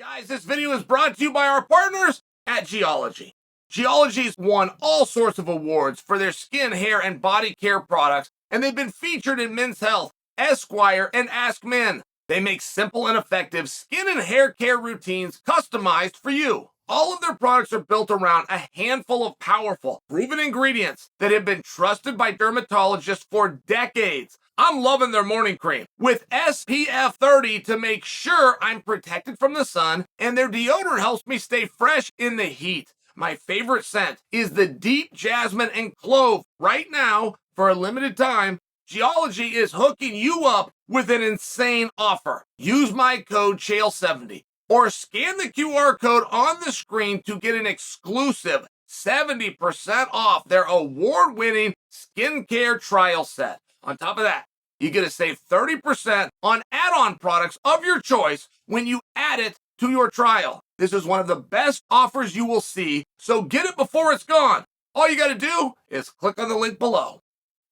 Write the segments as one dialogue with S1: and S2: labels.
S1: Guys, this video is brought to you by our partners at Geology. Geology's won all sorts of awards for their skin, hair, and body care products, and they've been featured in Men's Health, Esquire, and Ask Men. They make simple and effective skin and hair care routines customized for you. All of their products are built around a handful of powerful, proven ingredients that have been trusted by dermatologists for decades. I'm loving their morning cream with SPF 30 to make sure I'm protected from the sun, and their deodorant helps me stay fresh in the heat. My favorite scent is the deep jasmine and clove. Right now, for a limited time, Geology is hooking you up with an insane offer. Use my code CHAEL70 or scan the QR code on the screen to get an exclusive 70% off their award-winning skincare trial set. On top of that, you get to save 30% on add-on products of your choice when you add it to your trial. This is one of the best offers you will see, so get it before it's gone. All you got to do is click on the link below.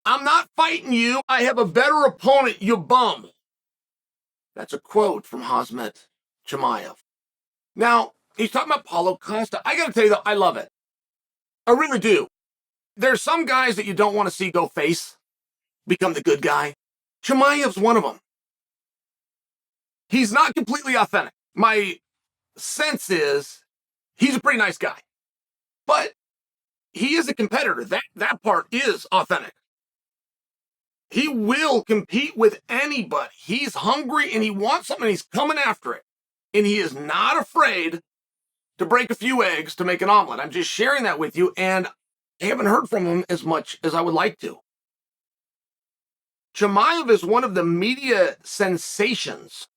S1: I'm not fighting you. I have a better opponent, you bum. That's a quote from Khamzat Chimaev. Now, he's talking about Paulo Costa. I got to tell you, though, I love it. I really do. There's some guys that you don't want to see go face, become the good guy. Chimaev's one of them. He's not completely authentic. My sense is he's a pretty nice guy. But he is a competitor. That part is authentic. He will compete with anybody. He's hungry and he wants something and he's coming after it. And he is not afraid to break a few eggs to make an omelet. I'm just sharing that with you, and I haven't heard from him as much as I would like to. Chimaev is one of the media sensations,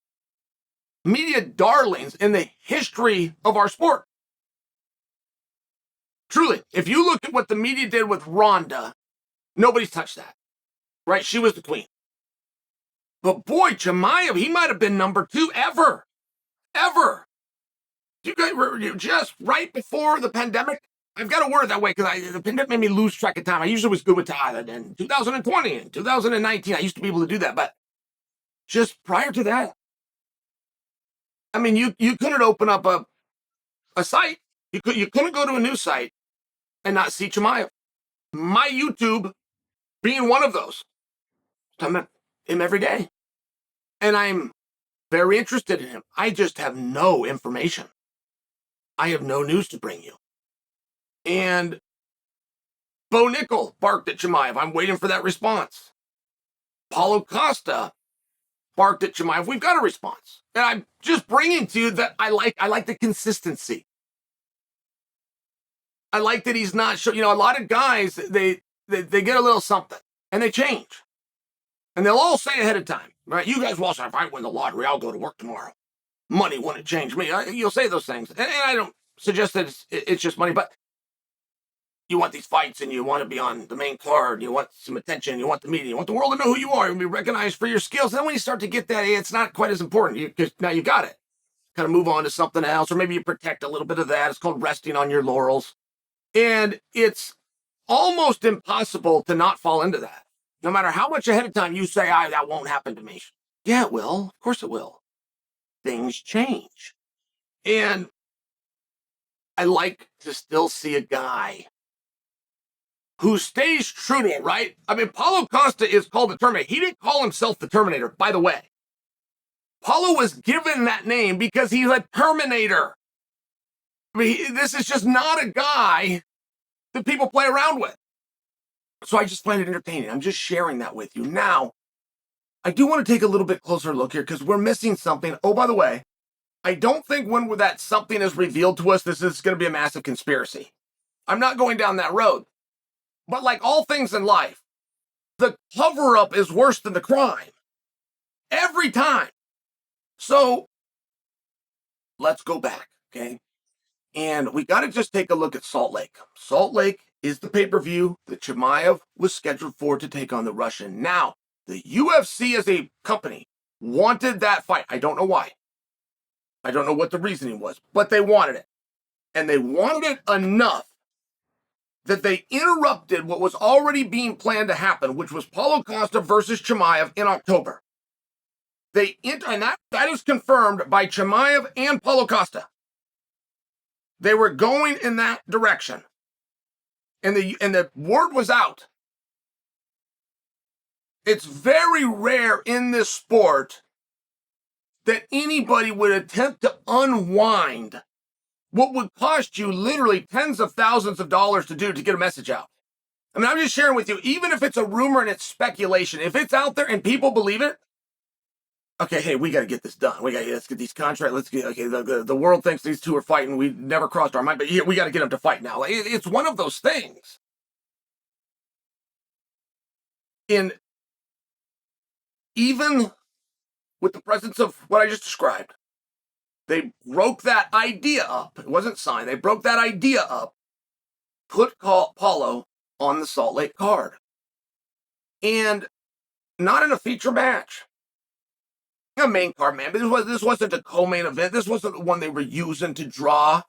S1: media darlings in the history of our sport. Truly, if you look at what the media did with Ronda, nobody's touched that, right? She was the queen. But boy, Chimaev, he might have been number 2 ever. You guys were just right before the pandemic. I've got to word it that way because the pandemic made me lose track of time. I usually was good with time. In 2020 and 2019, I used to be able to do that. But just prior to that, I mean, you couldn't open up a site. You couldn't go to a news site and not see Chimaev. My YouTube being one of those. I'm at him every day. And I'm very interested in him. I just have no information. I have no news to bring you. And Bo Nickel barked at Chimaev. I'm waiting for that response. Paulo Costa barked at Chimaev. We've got a response. And I'm just bringing to you that I like the consistency. I like that he's not sure. You know, a lot of guys, they get a little something and they change. And they'll all say ahead of time, right? You guys will say, if I win the lottery, I'll go to work tomorrow. Money wouldn't change me. You'll say those things. And I don't suggest that it's just money, but you want these fights and you want to be on the main card. You want some attention. You want the media. You want the world to know who you are. You want to be recognized for your skills. And then when you start to get that, it's not quite as important because now you got it. Kind of move on to something else, or maybe you protect a little bit of that. It's called resting on your laurels. And it's almost impossible to not fall into that. No matter how much ahead of time you say, that won't happen to me. Yeah, it will. Of course it will. Things change. And I like to still see a guy who stays true to it, right? I mean, Paulo Costa is called the Terminator. He didn't call himself the Terminator, by the way. Paulo was given that name because he's a Terminator. I mean, this is just not a guy that people play around with. So I just find it entertaining. I'm just sharing that with you. Now, I do want to take a little bit closer look here because we're missing something. Oh, by the way, I don't think when that something is revealed to us, this is going to be a massive conspiracy. I'm not going down that road. But like all things in life, the cover-up is worse than the crime. Every time. So let's go back, okay? And we got to just take a look at Salt Lake. Salt Lake is the pay-per-view that Chimaev was scheduled for to take on the Russian. Now, the UFC as a company wanted that fight. I don't know why. I don't know what the reasoning was, but they wanted it. And they wanted it enough that they interrupted what was already being planned to happen, which was Paulo Costa versus Chimaev in October. And that is confirmed by Chimaev and Paulo Costa. They were going in that direction. And the word was out. It's very rare in this sport that anybody would attempt to unwind what would cost you literally tens of thousands of dollars to do to get a message out. I mean, I'm just sharing with you, even if it's a rumor and it's speculation, if it's out there and people believe it, okay, hey, we got to get this done. Let's get these contracts. The world thinks these two are fighting. We never crossed our mind, but we got to get them to fight now. It's one of those things. Even with the presence of what I just described, they broke that idea up. It wasn't signed. They broke that idea up, put Paulo on the Salt Lake card. And not in a feature match. A main card, man. But this wasn't a co-main event. This wasn't the one they were using to draw.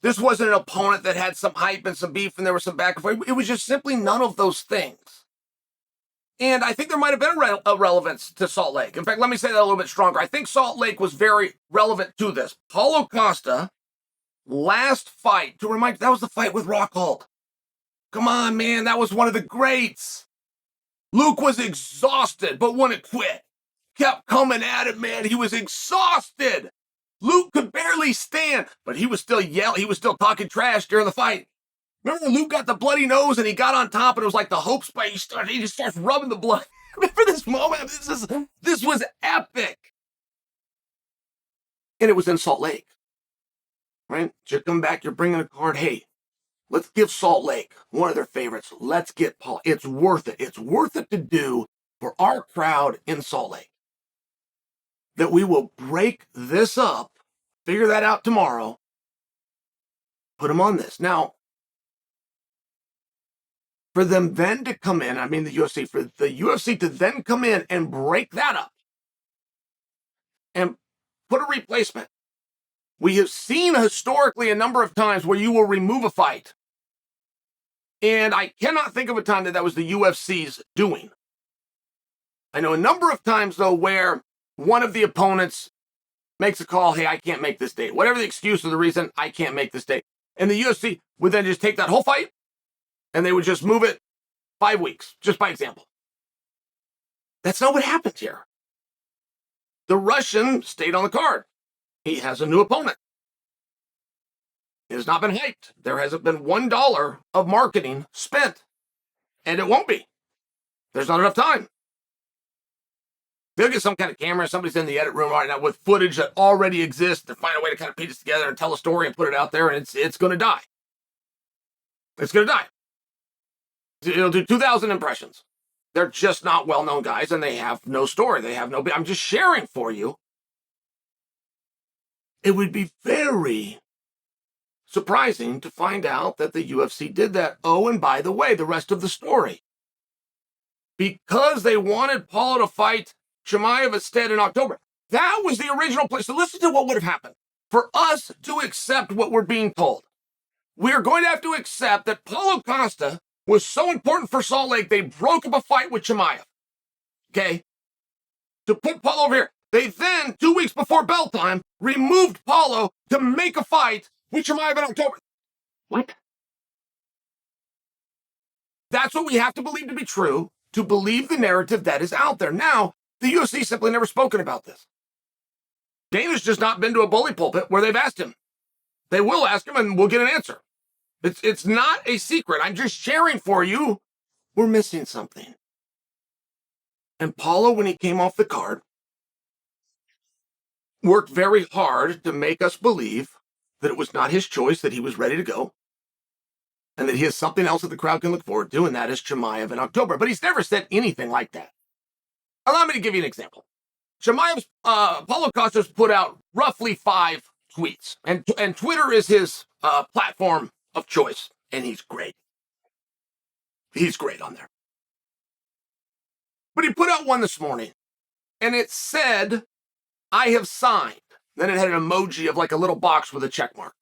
S1: This wasn't an opponent that had some hype and some beef and there was some back and forth. It was just simply none of those things. And I think there might have been a relevance to Salt Lake. In fact, let me say that a little bit stronger. I think Salt Lake was very relevant to this. Paulo Costa, last fight, to remind you, that was the fight with Rockhold. Come on, man, that was one of the greats. Luke was exhausted, but wouldn't quit. Kept coming at it, man. He was exhausted. Luke could barely stand, but he was still yelling. He was still talking trash during the fight. Remember when Luke got the bloody nose and he got on top and it was like the hope spike. He just starts rubbing the blood. Remember this moment? This was epic. And it was in Salt Lake, right? You come back, you're bringing a card. Hey, let's give Salt Lake one of their favorites. Let's get Paul. It's worth it. It's worth it to do for our crowd in Salt Lake. That we will break this up, figure that out tomorrow, put them on this. Now, for them then to come in, the UFC, for the UFC to then come in and break that up and put a replacement. We have seen historically a number of times where you will remove a fight. And I cannot think of a time that was the UFC's doing. I know a number of times, though, where one of the opponents makes a call, hey, I can't make this date. Whatever the excuse or the reason, I can't make this date. And the UFC would then just take that whole fight and they would just move it 5 weeks, just by example. That's not what happened here. The Russian stayed on the card. He has a new opponent. It has not been hyped. There hasn't been $1 of marketing spent. And it won't be. There's not enough time. They'll get some kind of camera. Somebody's in the edit room right now with footage that already exists to find a way to kind of piece it together and tell a story and put it out there, and it's going to die. It's going to die. It'll do 2,000 impressions. They're just not well-known guys, and they have no story. They have no... I'm just sharing for you. It would be very surprising to find out that the UFC did that. Oh, and by the way, the rest of the story. Because they wanted Paulo to fight Chimaev instead in October. That was the original place. So listen to what would have happened. For us to accept what we're being told, we're going to have to accept that Paulo Costa was so important for Salt Lake, they broke up a fight with Chimaev. Okay? To put Paulo over here. They then, 2 weeks before bell time, removed Paulo to make a fight with Chimaev in October. What? That's what we have to believe to be true, to believe the narrative that is out there. Now, the UFC simply never spoken about this. Dana's just not been to a bully pulpit where they've asked him. They will ask him and we'll get an answer. It's not a secret. I'm just sharing for you. We're missing something. And Paulo, when he came off the card, worked very hard to make us believe that it was not his choice, that he was ready to go, and that he has something else that the crowd can look forward to, and that is Chimaev in October. But he's never said anything like that. Allow me to give you an example. Chimaev's, Paulo Costa's put out roughly 5 tweets, and Twitter is his platform of choice, and he's great. He's great on there. But he put out one this morning, and it said, I have signed. Then it had an emoji of like a little box with a check mark.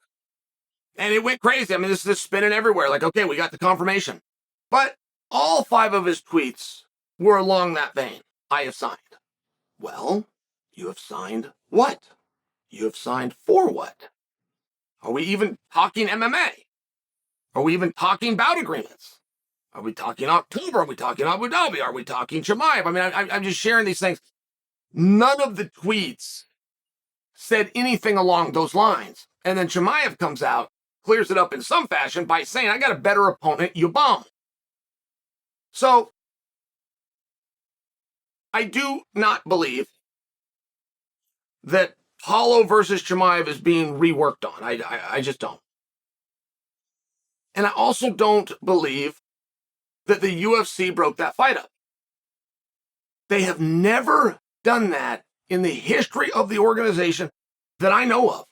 S1: And it went crazy. I mean, this is spinning everywhere. Like, okay, we got the confirmation. But all 5 of his tweets were along that vein. I have signed. Well, You have signed what? You have signed for what? Are we even talking MMA? Are we even talking bout agreements? Are we talking October? Are we talking Abu Dhabi? Are we talking Chimaev? I mean, I'm just sharing these things. None of the tweets said anything along those lines. And then Chimaev comes out, clears it up in some fashion by saying, I got a better opponent, you bum. So I do not believe that Paulo versus Chimaev is being reworked on. I just don't. And I also don't believe that the UFC broke that fight up. They have never done that in the history of the organization that I know of.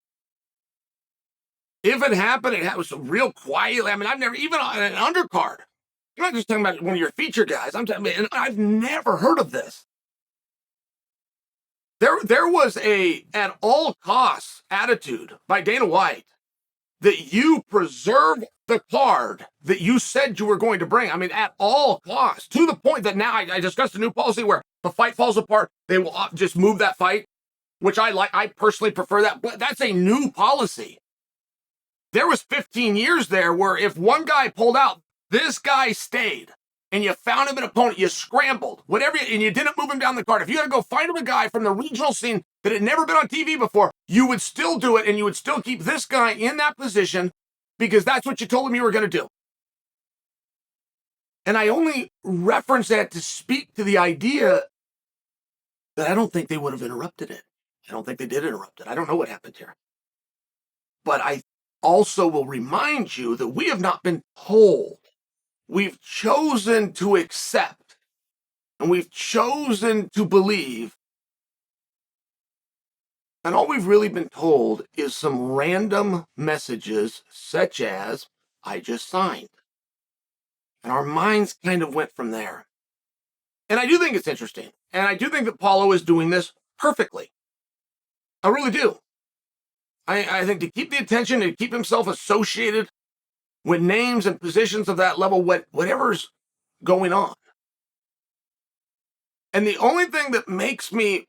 S1: If it happened, it was real quietly. I mean, I've never, even on an undercard. I'm not just talking about one of your feature guys. I'm talking, and I've never heard of this. There was a at all costs attitude by Dana White that you preserve the card that you said you were going to bring. I mean, at all costs, to the point that now I discussed a new policy where the fight falls apart, they will just move that fight, which I like. I personally prefer that, but that's a new policy. There was 15 years there where if one guy pulled out, this guy stayed, and you found him an opponent, you scrambled, whatever, and you didn't move him down the card. If you had to go find him a guy from the regional scene that had never been on TV before, you would still do it, and you would still keep this guy in that position because that's what you told him you were going to do. And I only reference that to speak to the idea that I don't think they would have interrupted it. I don't think they did interrupt it. I don't know what happened here. But I also will remind you that we have not been told. We've chosen to accept, and we've chosen to believe. And all we've really been told is some random messages such as, I just signed. And our minds kind of went from there. And I do think it's interesting. And I do think that Paulo is doing this perfectly. I really do. I think to keep the attention and keep himself associated with names and positions of that level, whatever's going on. And the only thing that makes me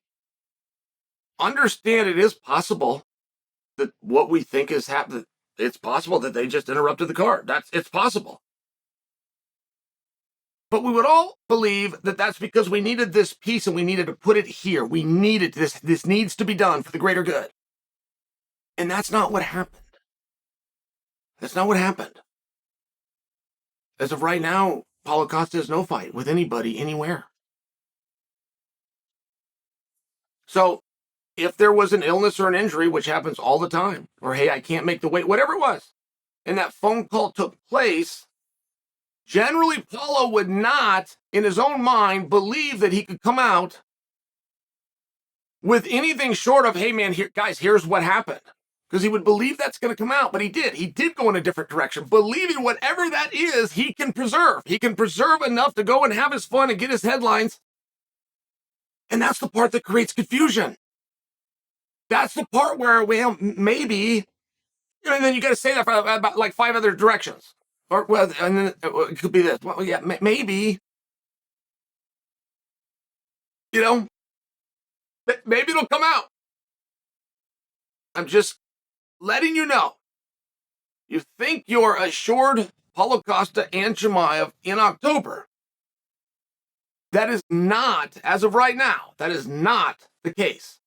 S1: understand it is possible that what we think is happening, it's possible that they just interrupted the card. It's possible. But we would all believe that that's because we needed this piece and we needed to put it here. We needed this. This needs to be done for the greater good. And that's not what happened. That's not what happened. As of right now, Paulo Costa has no fight with anybody anywhere. So if there was an illness or an injury, which happens all the time, or hey, I can't make the weight, whatever it was, and that phone call took place, generally Paulo would not, in his own mind, believe that he could come out with anything short of, hey man, here, guys, here's what happened. Because he would believe that's going to come out, but he did. He did go in a different direction, believing whatever that is, he can preserve. He can preserve enough to go and have his fun and get his headlines. And that's the part that creates confusion. That's the part where, well, maybe, and then you got to say that for about like 5 other directions. Or, well, and then it could be this. Well, yeah, maybe, maybe it'll come out. I'm just letting you know. You think you're assured Paulo Costa and Chimaev in October. That is not, as of right now, that is not the case.